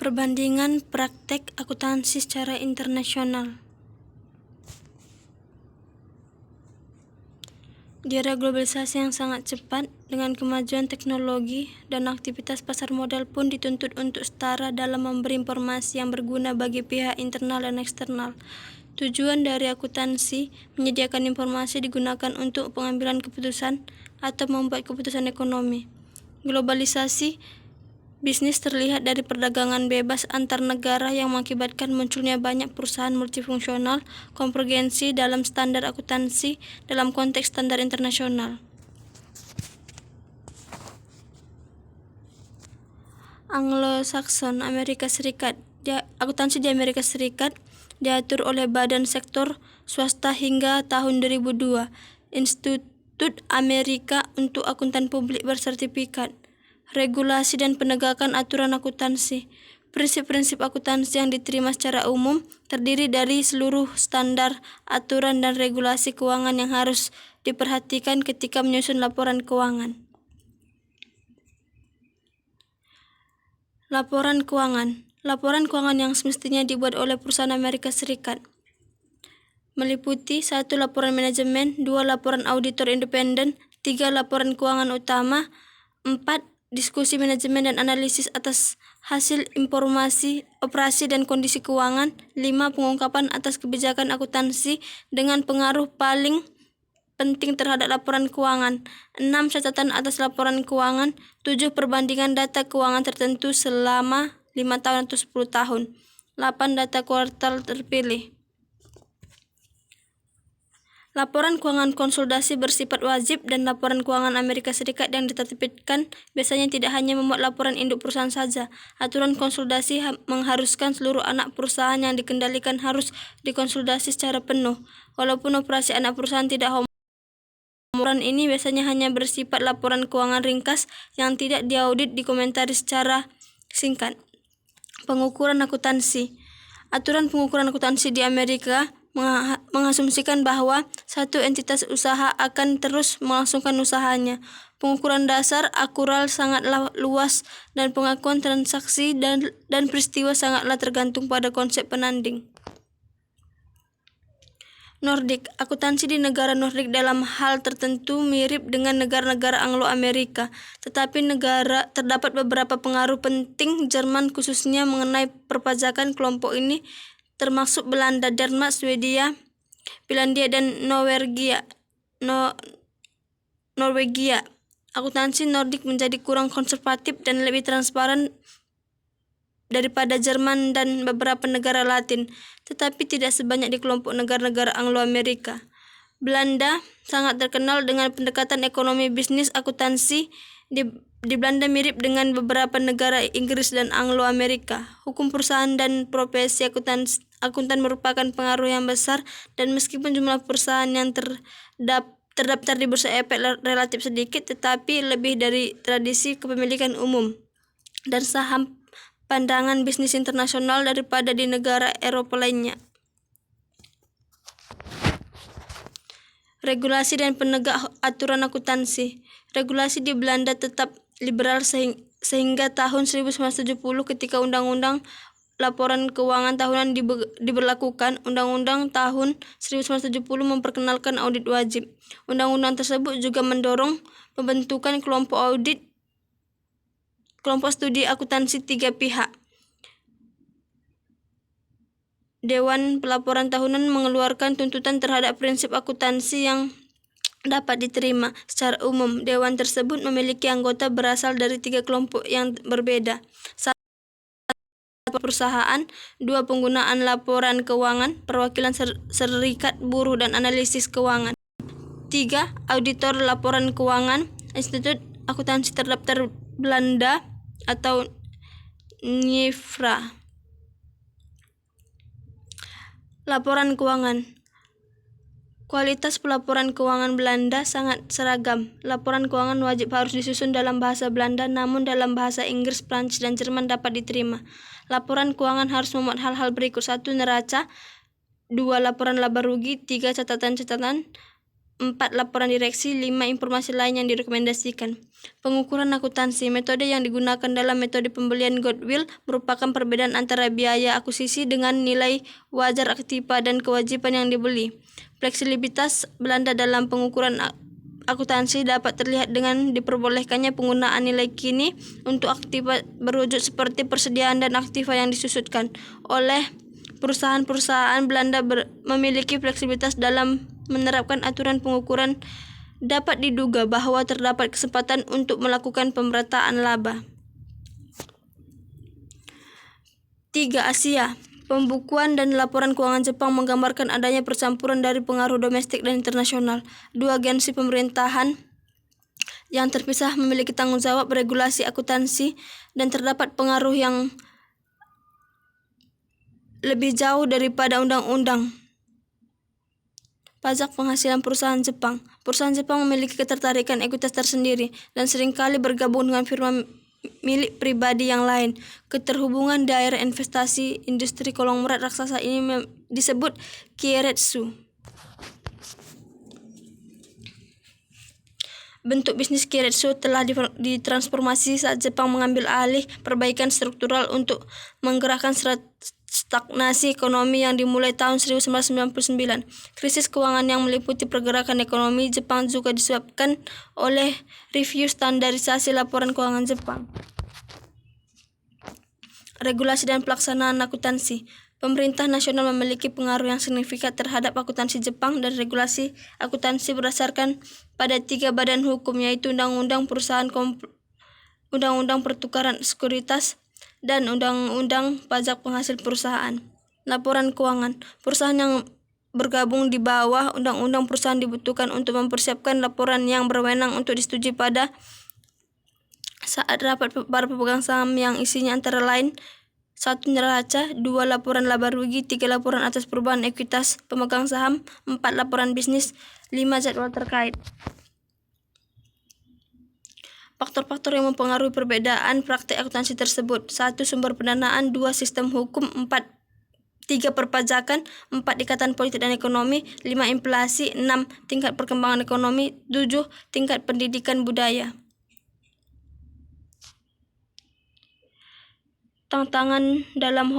Perbandingan praktek akuntansi secara internasional. Di era globalisasi yang sangat cepat, dengan kemajuan teknologi dan aktivitas pasar modal pun dituntut untuk setara dalam memberi informasi yang berguna bagi pihak internal dan eksternal. Tujuan dari akuntansi menyediakan informasi digunakan untuk pengambilan keputusan atau membuat keputusan ekonomi. Globalisasi bisnis terlihat dari perdagangan bebas antar negara yang mengakibatkan munculnya banyak perusahaan multifungsional konvergensi dalam standar akuntansi dalam konteks standar internasional. Anglo-Saxon Amerika Serikat. Akuntansi di Amerika Serikat diatur oleh Badan Sektor Swasta hingga tahun 2002. Institut Amerika untuk Akuntan Publik bersertifikat. Regulasi dan penegakan aturan akuntansi. Prinsip-prinsip akuntansi yang diterima secara umum terdiri dari seluruh standar, aturan, dan regulasi keuangan yang harus diperhatikan ketika menyusun laporan keuangan. Laporan keuangan. Laporan keuangan yang semestinya dibuat oleh perusahaan Amerika Serikat meliputi 1. Laporan manajemen, 2. Laporan auditor independen, 3. Laporan keuangan utama, 4. Diskusi manajemen dan analisis atas hasil informasi, operasi dan kondisi keuangan, 5. Pengungkapan atas kebijakan akuntansi dengan pengaruh paling penting terhadap laporan keuangan, 6. Catatan atas laporan keuangan, 7. Perbandingan data keuangan tertentu selama 5 tahun atau 10 tahun, 8. Data kuartal terpilih. Laporan keuangan konsolidasi bersifat wajib dan laporan keuangan Amerika Serikat yang diterbitkan biasanya tidak hanya memuat laporan induk perusahaan saja. Aturan konsolidasi mengharuskan seluruh anak perusahaan yang dikendalikan harus dikonsolidasi secara penuh. Walaupun operasi anak perusahaan tidak laporan ini biasanya hanya bersifat laporan keuangan ringkas yang tidak diaudit, dikomentari secara singkat. Pengukuran akuntansi. Aturan pengukuran akuntansi di Amerika mengasumsikan bahwa satu entitas usaha akan terus melangsungkan usahanya. Pengukuran dasar akural sangatlah luas dan pengakuan transaksi dan peristiwa sangatlah tergantung pada konsep penanding. Nordik. Akuntansi di negara Nordik dalam hal tertentu mirip dengan negara-negara Anglo-Amerika, tetapi terdapat beberapa pengaruh penting Jerman khususnya mengenai perpajakan. Kelompok ini termasuk Belanda, Denmark, Swedia, Finlandia, dan Norwegia. Akuntansi Nordik menjadi kurang konservatif dan lebih transparan daripada Jerman dan beberapa negara Latin, tetapi tidak sebanyak di kelompok negara-negara Anglo-Amerika. Belanda sangat terkenal dengan pendekatan ekonomi bisnis akuntansi. Di Belanda mirip dengan beberapa negara Inggris dan Anglo-Amerika. Hukum perusahaan dan profesi akuntan merupakan pengaruh yang besar, dan meskipun jumlah perusahaan yang terdaftar di Bursa Efek relatif sedikit, tetapi lebih dari tradisi kepemilikan umum dan saham pandangan bisnis internasional daripada di negara Eropa lainnya. Regulasi dan penegak aturan akuntansi. Regulasi di Belanda tetap liberal sehingga tahun 1970 ketika Undang-Undang Laporan Keuangan Tahunan diberlakukan. Undang-Undang tahun 1970 memperkenalkan audit wajib. Undang-undang tersebut juga mendorong pembentukan kelompok studi akuntansi 3 pihak. Dewan Pelaporan Tahunan mengeluarkan tuntutan terhadap prinsip akuntansi yang dapat diterima secara umum. Dewan tersebut memiliki anggota berasal dari 3 kelompok yang berbeda. 1. Perusahaan, 2. Penggunaan laporan keuangan, perwakilan serikat buruh dan analisis keuangan, 3. Auditor laporan keuangan, Institut Akuntansi Terdaftar Belanda atau NIFRA. Laporan keuangan. Kualitas pelaporan keuangan Belanda sangat seragam. Laporan keuangan wajib harus disusun dalam bahasa Belanda, namun dalam bahasa Inggris, Prancis, dan Jerman dapat diterima. Laporan keuangan harus memuat hal-hal berikut: 1. Neraca, 2. Laporan laba rugi, 3. Catatan-catatan, 4 laporan direksi, 5 informasi lain yang direkomendasikan. Pengukuran akuntansi. Metode yang digunakan dalam metode pembelian goodwill merupakan perbedaan antara biaya akuisisi dengan nilai wajar aktiva dan kewajiban yang dibeli. Fleksibilitas Belanda dalam pengukuran akuntansi dapat terlihat dengan diperbolehkannya penggunaan nilai kini untuk aktiva berwujud seperti persediaan dan aktiva yang disusutkan. Oleh perusahaan-perusahaan Belanda memiliki fleksibilitas dalam menerapkan aturan pengukuran, dapat diduga bahwa terdapat kesempatan untuk melakukan pemerataan laba. 3. Asia. Pembukuan dan laporan keuangan Jepang menggambarkan adanya percampuran dari pengaruh domestik dan internasional. 2 agensi pemerintahan yang terpisah memiliki tanggung jawab regulasi akuntansi dan terdapat pengaruh yang lebih jauh daripada undang-undang pajak penghasilan perusahaan Jepang. Perusahaan Jepang memiliki ketertarikan ekuitas tersendiri dan seringkali bergabung dengan firma milik pribadi yang lain. Keterhubungan daerah investasi industri konglomerat raksasa ini disebut keiretsu. Bentuk bisnis keiretsu telah ditransformasi saat Jepang mengambil alih perbaikan struktural untuk menggerakkan stagnasi ekonomi yang dimulai tahun 1999. Krisis keuangan yang meliputi pergerakan ekonomi Jepang juga disebabkan oleh review standarisasi laporan keuangan Jepang. Regulasi dan pelaksanaan akuntansi. Pemerintah nasional memiliki pengaruh yang signifikan terhadap akuntansi Jepang dan regulasi akuntansi berdasarkan pada 3 badan hukum, yaitu Undang-Undang Perusahaan, Undang-Undang Pertukaran Sekuritas, dan Undang-Undang Pajak Penghasil Perusahaan. Laporan keuangan. Perusahaan yang bergabung di bawah Undang-Undang Perusahaan dibutuhkan untuk mempersiapkan laporan yang berwenang untuk disetujui pada saat rapat para pemegang saham yang isinya antara lain 1. Neraca, 2. Laporan laba rugi, 3. Laporan atas perubahan ekuitas pemegang saham, 4. Laporan bisnis, 5. Jadwal terkait. Faktor-faktor yang mempengaruhi perbedaan praktik akuntansi tersebut. 1. Sumber pendanaan, 2. Sistem hukum, 3. Perpajakan, 4. Ikatan politik dan ekonomi, 5. Inflasi, 6. Tingkat perkembangan ekonomi, 7. Tingkat pendidikan budaya. Tantangan dalam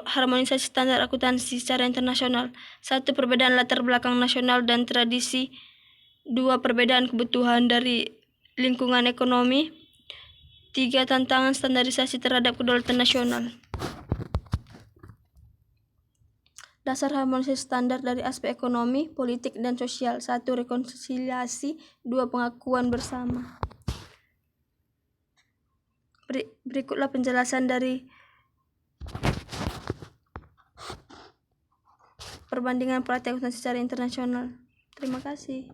harmonisasi standar akuntansi secara internasional. 1. Perbedaan latar belakang nasional dan tradisi. 2. Perbedaan kebutuhan dari lingkungan ekonomi. 3. Tantangan standarisasi terhadap kedaulatan nasional. Dasar harmonisasi standar dari aspek ekonomi, politik, dan sosial. 1. Rekonsiliasi. 2. Pengakuan bersama. Berikutlah penjelasan dari perbandingan praktik akuntansi secara internasional. Terima kasih.